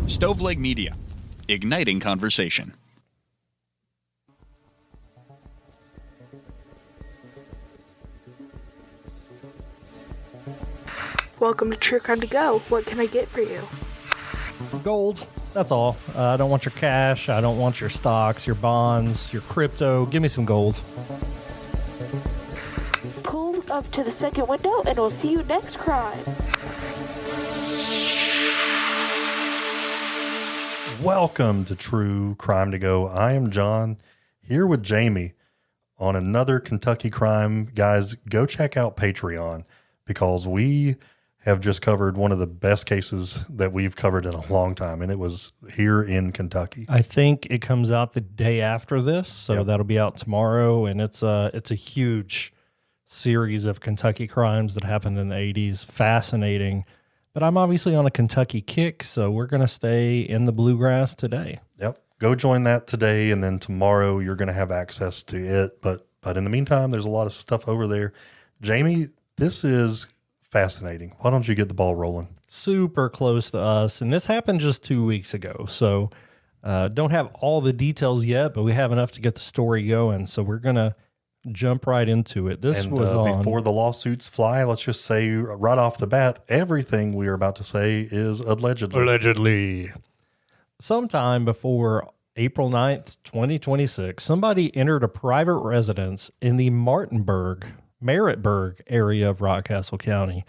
Stoveleg Media, igniting conversation. Welcome to True Crime to Go. What can I get for you? Gold. That's all. I don't want your cash. I don't want your stocks, your bonds, your crypto. Give me some gold. Pull up to the second window and we'll see you next crime. Welcome to True Crime to Go. I am John, here with Jamie on another Kentucky crime. Guys, go check out Patreon because we have just covered one of the best cases that we've covered in a long time, and it was here in Kentucky. I think it comes out the day after this, so that'll be out tomorrow, and it's a huge series of Kentucky crimes that happened in the 80s. Fascinating. But I'm obviously on a Kentucky kick, so we're going to stay in the bluegrass today. Yep. Go join that today, and then tomorrow you're going to have access to it. But in the meantime, there's a lot of stuff over there. Jamie, this is fascinating. Why don't you get the ball rolling? Super close to us, and this happened just 2 weeks ago, so don't have all the details yet, but we have enough to get the story going, so we're going to jump right into it. This was on... Before the lawsuits fly, let's just say right off the bat, everything we are about to say is allegedly. Allegedly. Sometime before April 9th, 2026, somebody entered a private residence in the Maretburg area of Rockcastle County.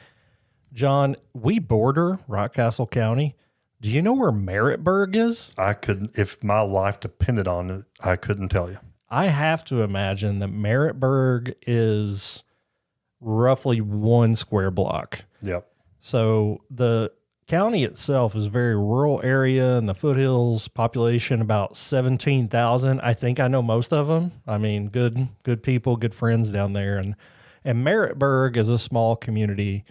John, we border Rockcastle County. Do you know where Maretburg is? I couldn't, if my life depended on it, I couldn't tell you. I have to imagine that Maretburg is roughly 1 square block. Yep. So the county itself is a very rural area, and the foothills population about 17,000. I think I know most of them. I mean, good people, good friends down there. And Maretburg is a small community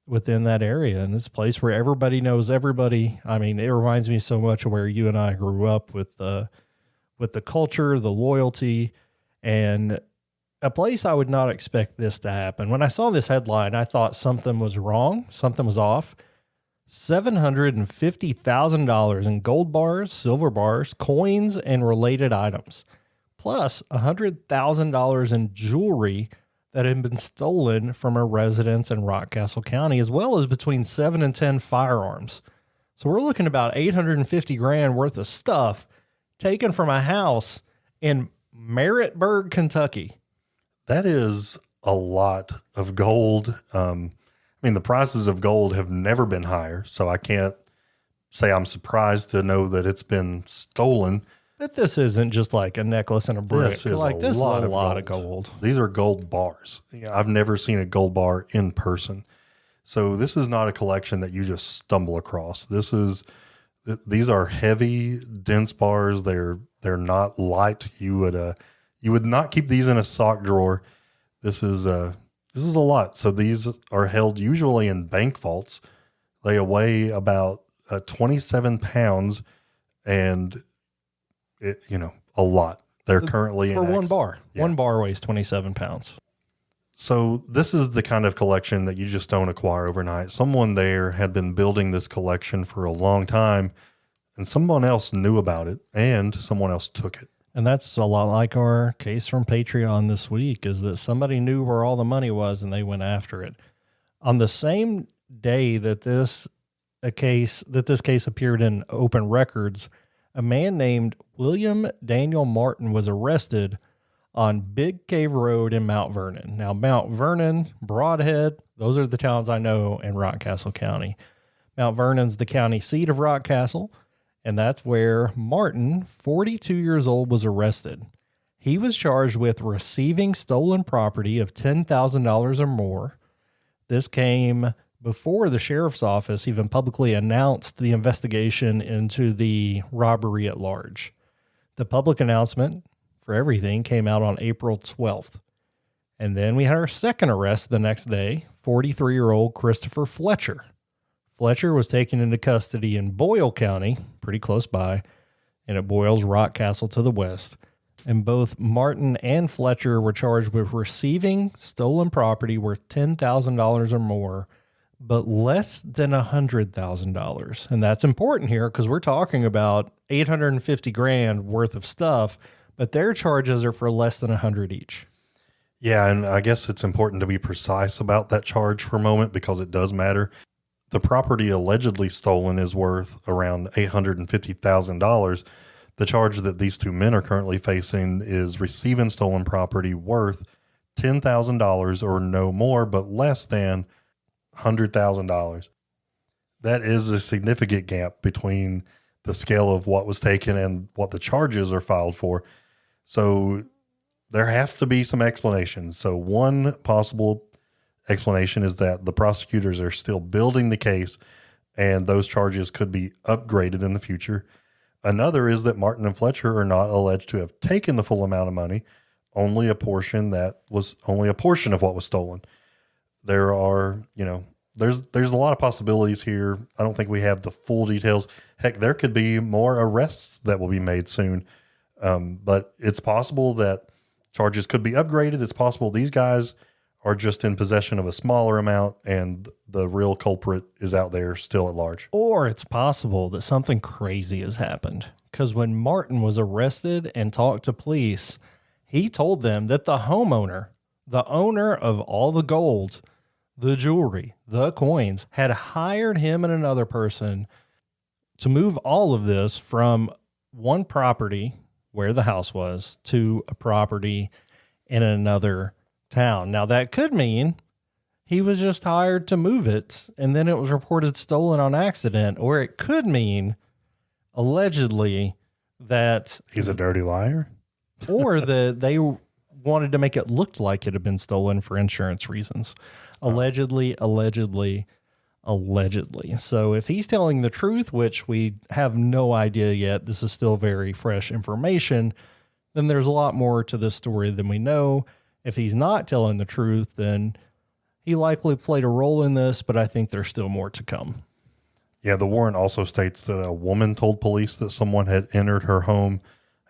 within that area, and it's a place where everybody knows everybody. I mean, it reminds me so much of where you and I grew up with the culture, the loyalty, and a place I would not expect this to happen. When I saw this headline, I thought something was wrong, something was off. $750,000 in gold bars, silver bars, coins, and related items, plus $100,000 in jewelry that had been stolen from a residence in Rockcastle County, as well as between 7 and 10 firearms. So we're looking about $850,000 worth of stuff taken from a house in Maretburg, Kentucky. That is a lot of gold. I mean, the prices of gold have never been higher, so I can't say I'm surprised to know that it's been stolen. But this isn't just like a necklace and a brick. This is like, a this lot, is a lot of gold. These are gold bars. I've never seen a gold bar in person. So this is not a collection that you just stumble across. These are heavy, dense bars. They're not light. You would not keep these in a sock drawer. This is a lot. So these are held usually in bank vaults. They weigh about 27 pounds, and a lot. They're currently for in one bar. Yeah. One bar weighs 27 pounds. So this is the kind of collection that you just don't acquire overnight. Someone there had been building this collection for a long time, and someone else knew about it, and someone else took it. And that's a lot like our case from Patreon this week, is that somebody knew where all the money was and they went after it. On the same day that this case appeared in open records, a man named William Daniel Martin was arrested on Big Cave Road in Mount Vernon. Now, Mount Vernon, Broadhead, those are the towns I know in Rockcastle County. Mount Vernon's the county seat of Rockcastle, and that's where Martin, 42 years old, was arrested. He was charged with receiving stolen property of $10,000 or more. This came before the sheriff's office even publicly announced the investigation into the robbery at large. The public announcement for everything came out on April 12th. And then we had our second arrest the next day, 43-year-old Kristopher Fletcher. Fletcher was taken into custody in Boyle County, pretty close by, and it boils Rockcastle to the west. And both Martin and Fletcher were charged with receiving stolen property worth $10,000 or more but less than $100,000. And that's important here because we're talking about $850,000 worth of stuff, but their charges are for less than 100 each. Yeah, and I guess it's important to be precise about that charge for a moment because it does matter. The property allegedly stolen is worth around $850,000. The charge that these two men are currently facing is receiving stolen property worth $10,000 or no more, but less than $100,000. That is a significant gap between the scale of what was taken and what the charges are filed for. So there have to be some explanations. So one possible explanation is that the prosecutors are still building the case and those charges could be upgraded in the future. Another is that Martin and Fletcher are not alleged to have taken the full amount of money, only a portion of what was stolen. There are, there's a lot of possibilities here. I don't think we have the full details. Heck, there could be more arrests that will be made soon. But it's possible that charges could be upgraded. It's possible these guys are just in possession of a smaller amount and the real culprit is out there still at large. Or it's possible that something crazy has happened. Because when Martin was arrested and talked to police, he told them that the homeowner, the owner of all the gold, the jewelry, the coins, had hired him and another person to move all of this from one property where the house was to a property in another town. Now that could mean he was just hired to move it and then it was reported stolen on accident, or it could mean allegedly that he's a dirty liar, or that they wanted to make it look like it had been stolen for insurance reasons. Allegedly. So if he's telling the truth, which we have no idea yet, this is still very fresh information, then there's a lot more to this story than we know. If he's not telling the truth, then he likely played a role in this, but I think there's still more to come. Yeah, the warrant also states that a woman told police that someone had entered her home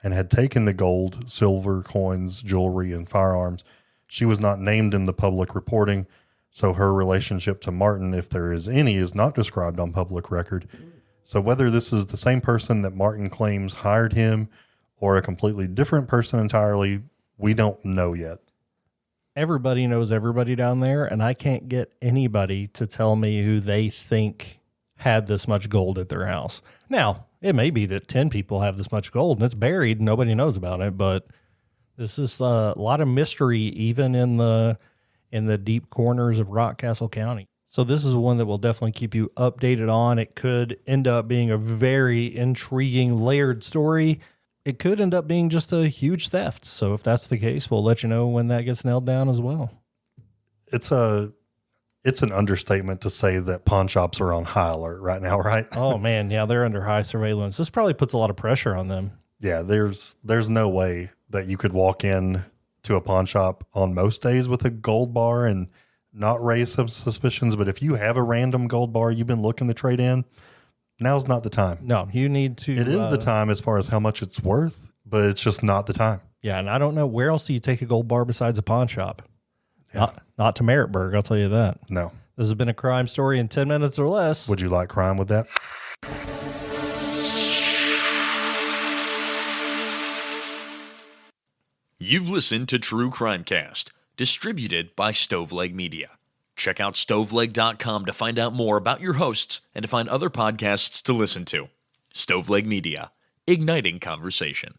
and had taken the gold, silver, coins, jewelry, and firearms. She was not named in the public reporting, so her relationship to Martin, if there is any, is not described on public record. So whether this is the same person that Martin claims hired him or a completely different person entirely, we don't know yet. Everybody knows everybody down there, and I can't get anybody to tell me who they think had this much gold at their house. Now, it may be that 10 people have this much gold and it's buried and nobody knows about it, but this is a lot of mystery even in the deep corners of Rockcastle County. So this is one that we'll definitely keep you updated on. It could end up being a very intriguing, layered story. It could end up being just a huge theft. So if that's the case, we'll let you know when that gets nailed down as well. It's an understatement to say that pawn shops are on high alert right now, right? Oh man, yeah, they're under high surveillance. This probably puts a lot of pressure on them. Yeah, there's no way that you could walk in to a pawn shop on most days with a gold bar and not raise some suspicions. But if you have a random gold bar you've been looking to trade in, now's not the time. No, you need to. It is the time as far as how much it's worth, but it's just not the time. Yeah, and I don't know where else do you take a gold bar besides a pawn shop. Yeah. Not to Maretburg, I'll tell you that. No. This has been a crime story in 10 minutes or less. Would you like crime with that? You've listened to True Crimecast, distributed by Stoveleg Media. Check out stoveleg.com to find out more about your hosts and to find other podcasts to listen to. Stoveleg Media, igniting conversation.